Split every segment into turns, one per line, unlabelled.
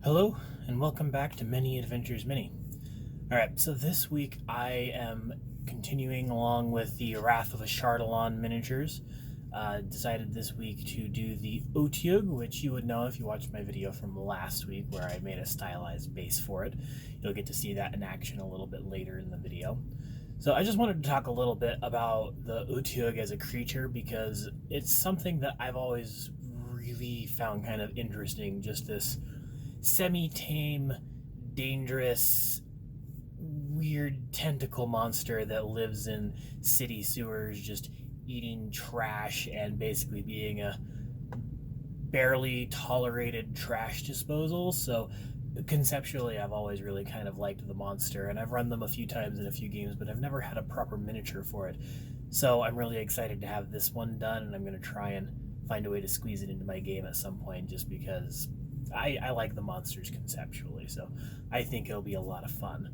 Hello, and welcome back to Many Adventures Mini. Alright, so this week I am continuing along with the Wrath of Ashardalon miniatures. Decided this week to do the Otyugh, which you would know if you watched my video from last week where I made a stylized base for it. You'll get to see that in action a little bit later in the video. So I just wanted to talk a little bit about the Otyugh as a creature because it's something that I've always really found kind of interesting, just this semi-tame, dangerous, weird tentacle monster that lives in city sewers, just eating trash and basically being a barely tolerated trash disposal. So conceptually, I've always really kind of liked the monster, and I've run them a few times in a few games, but I've never had a proper miniature for it. So I'm really excited to have this one done, and I'm going to try and find a way to squeeze it into my game at some point, just because I like the monsters conceptually, so I think it'll be a lot of fun.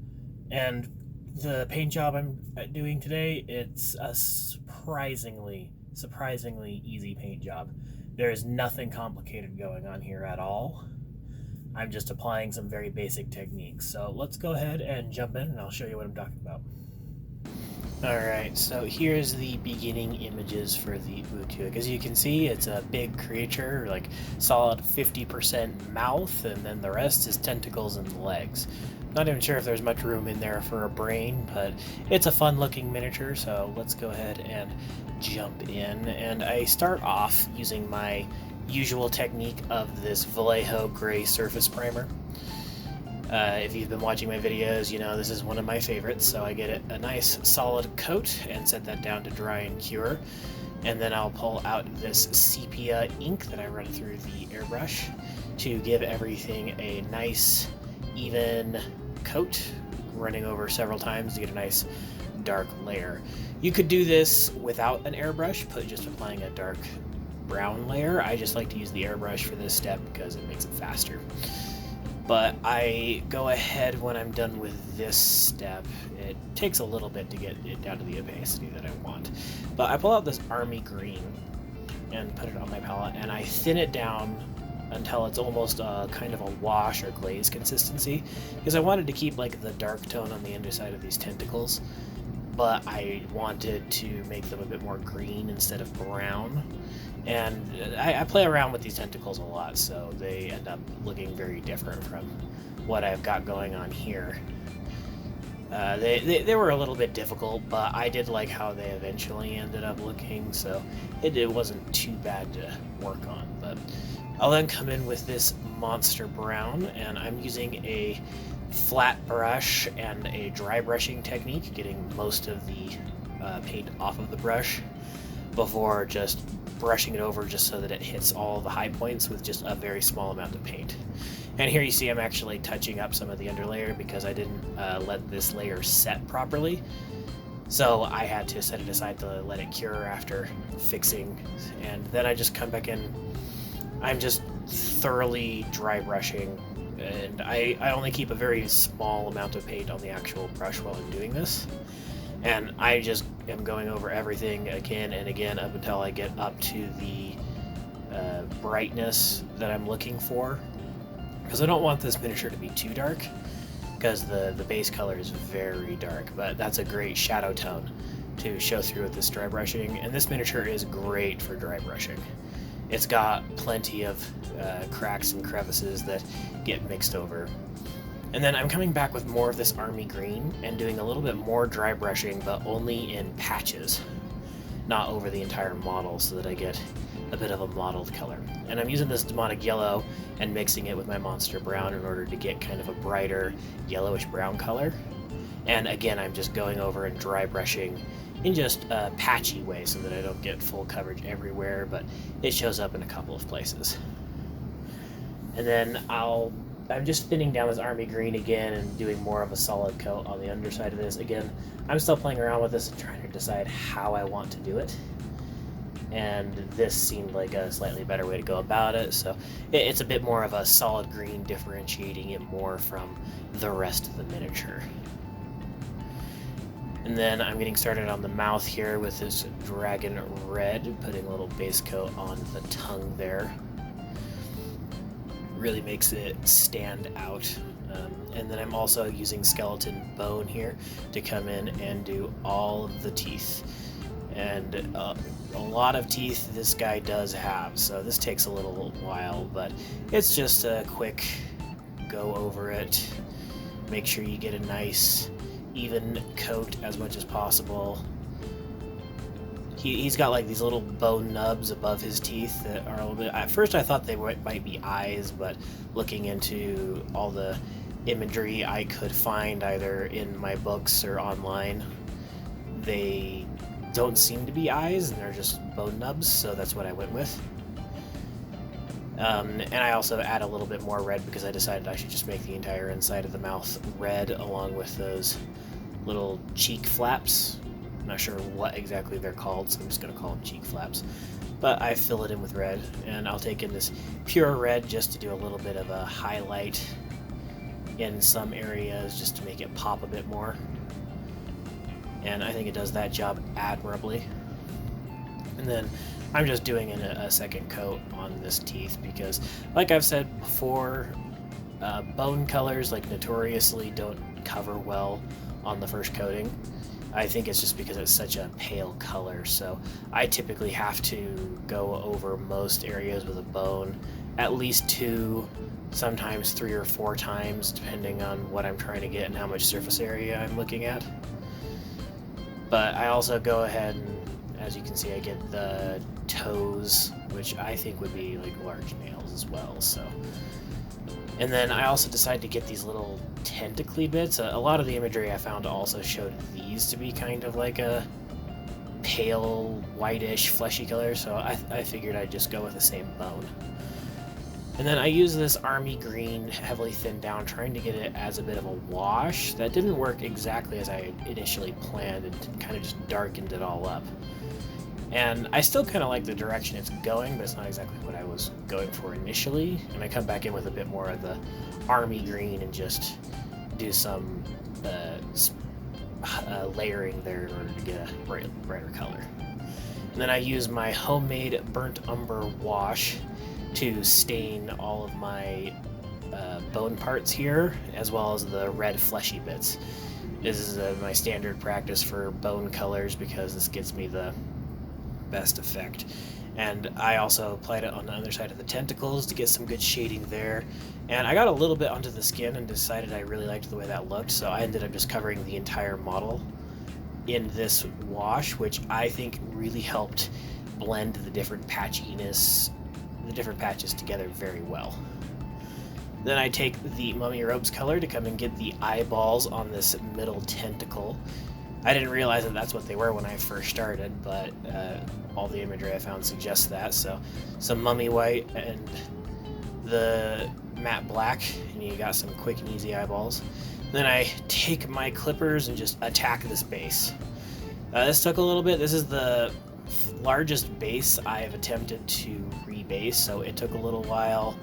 And the paint job I'm doing today, it's a surprisingly easy paint job. There is nothing complicated going on here at all. I'm just applying some very basic techniques. So let's go ahead and jump in and I'll show you what I'm talking about. Alright, so here's the beginning images for the Otyugh. As you can see, it's a big creature, like solid 50% mouth, and then the rest is tentacles and legs. Not even sure if there's much room in there for a brain, but it's a fun looking miniature, so let's go ahead and jump in. And I start off using my usual technique of this Vallejo gray surface primer. If you've been watching my videos, you know this is one of my favorites, so I get a nice solid coat and set that down to dry and cure. And then I'll pull out this sepia ink that I run through the airbrush to give everything a nice, even coat, running over several times to get a nice dark layer. You could do this without an airbrush, just applying a dark brown layer. I just like to use the airbrush for this step because it makes it faster. But I go ahead when I'm done with this step. It takes a little bit to get it down to the opacity that I want. But I pull out this army green and put it on my palette, and I thin it down until it's almost kind of a wash or glaze consistency, because I wanted to keep like the dark tone on the underside of these tentacles, but I wanted to make them a bit more green instead of brown. And I play around with these tentacles a lot, so they end up looking very different from what I've got going on here. They were a little bit difficult, but I did like how they eventually ended up looking, so it wasn't too bad to work on. But I'll then come in with this monster brown, and I'm using a flat brush and a dry brushing technique, getting most of the paint off of the brush before just brushing it over, just so that it hits all the high points with just a very small amount of paint. And here you see I'm actually touching up some of the underlayer because I didn't let this layer set properly. So I had to set it aside to let it cure after fixing, and then I just come back in. I'm just thoroughly dry brushing, and I only keep a very small amount of paint on the actual brush while I'm doing this. And I just am going over everything again and again up until I get up to the brightness that I'm looking for. Because I don't want this miniature to be too dark, because the base color is very dark, but that's a great shadow tone to show through with this dry brushing. And this miniature is great for dry brushing. It's got plenty of cracks and crevices that get mixed over. And then I'm coming back with more of this army green and doing a little bit more dry brushing, but only in patches, not over the entire model, so that I get a bit of a mottled color. And I'm using this demonic yellow and mixing it with my monster brown in order to get kind of a brighter yellowish brown color. And again, I'm just going over and dry brushing in just a patchy way so that I don't get full coverage everywhere, but it shows up in a couple of places. And then I'm just thinning down this army green again and doing more of a solid coat on the underside of this. Again, I'm still playing around with this and trying to decide how I want to do it. And this seemed like a slightly better way to go about it, so it's a bit more of a solid green, differentiating it more from the rest of the miniature. And then I'm getting started on the mouth here with this dragon red, putting a little base coat on the tongue there. really makes it stand out. And then I'm also using skeleton bone here to come in and do all of the teeth. And a lot of teeth this guy does have, so this takes a little while, but it's just a quick go over it. Make sure you get a nice even coat as much as possible. He's got like these little bone nubs above his teeth that are a little bit... At first I thought they might be eyes, but looking into all the imagery I could find either in my books or online, they don't seem to be eyes, and they're just bone nubs, so that's what I went with. And I also add a little bit more red because I decided I should just make the entire inside of the mouth red, along with those little cheek flaps. I'm not sure what exactly they're called, so I'm just going to call them cheek flaps. But I fill it in with red, and I'll take in this pure red just to do a little bit of a highlight in some areas, just to make it pop a bit more. And I think it does that job admirably. And then I'm just doing a second coat on this teeth because, like I've said before, bone colors like notoriously don't cover well on the first coating. I think it's just because it's such a pale color, so I typically have to go over most areas with a bone at least 2, sometimes 3 or 4 times, depending on what I'm trying to get and how much surface area I'm looking at. But I also go ahead and, as you can see, I get the toes, which I think would be like large nails as well. So, and then I also decided to get these little tentacly bits. A lot of the imagery I found also showed these to be kind of like a pale, whitish, fleshy color, so I figured I'd just go with the same bone. And then I use this army green, heavily thinned down, trying to get it as a bit of a wash. That didn't work exactly as I initially planned, and kind of just darkened it all up. And I still kind of like the direction it's going, but it's not exactly what I was going for initially. And I come back in with a bit more of the army green and just do some layering there in order to get a brighter color. And then I use my homemade burnt umber wash to stain all of my bone parts here, as well as the red fleshy bits. This is my standard practice for bone colors because this gets me the best effect. And I also applied it on the other side of the tentacles to get some good shading there. And I got a little bit onto the skin and decided I really liked the way that looked, so I ended up just covering the entire model in this wash, which I think really helped blend the different patchiness, the different patches together very well. Then I take the Mummy Robes color to come and get the eyeballs on this middle tentacle. I didn't realize that that's what they were when I first started, but all the imagery I found suggests that. So some mummy white and the matte black, and you got some quick and easy eyeballs. Then I take my clippers and just attack this base. This took a little bit. This is the largest base I've attempted to rebase, so it took a little while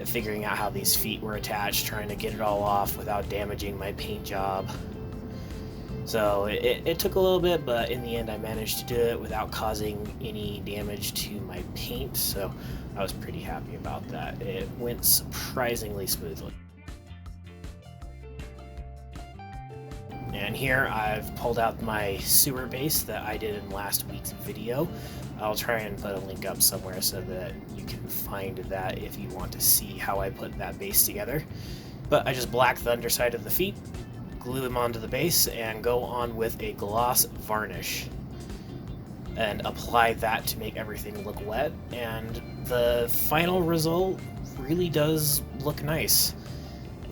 figuring out how these feet were attached, trying to get it all off without damaging my paint job. So it took a little bit, but in the end I managed to do it without causing any damage to my paint, so I was pretty happy about that. It went surprisingly smoothly. And here I've pulled out my sewer base that I did in last week's video. I'll try and put a link up somewhere so that you can find that if you want to see how I put that base together. But I just black the underside of the feet, glue them onto the base, and go on with a gloss varnish and apply that to make everything look wet. And the final result really does look nice.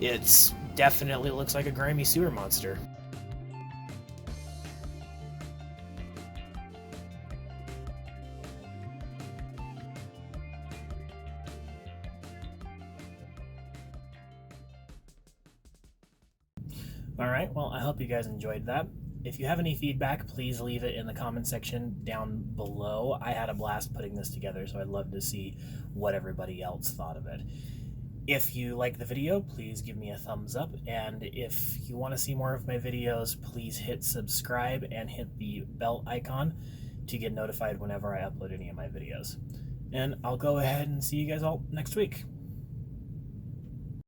It's definitely looks like a grimy sewer monster. Alright, well, I hope you guys enjoyed that. If you have any feedback, please leave it in the comment section down below. I had a blast putting this together, so I'd love to see what everybody else thought of it. If you like the video, please give me a thumbs up, and if you want to see more of my videos, please hit subscribe and hit the bell icon to get notified whenever I upload any of my videos. And I'll go ahead and see you guys all next week.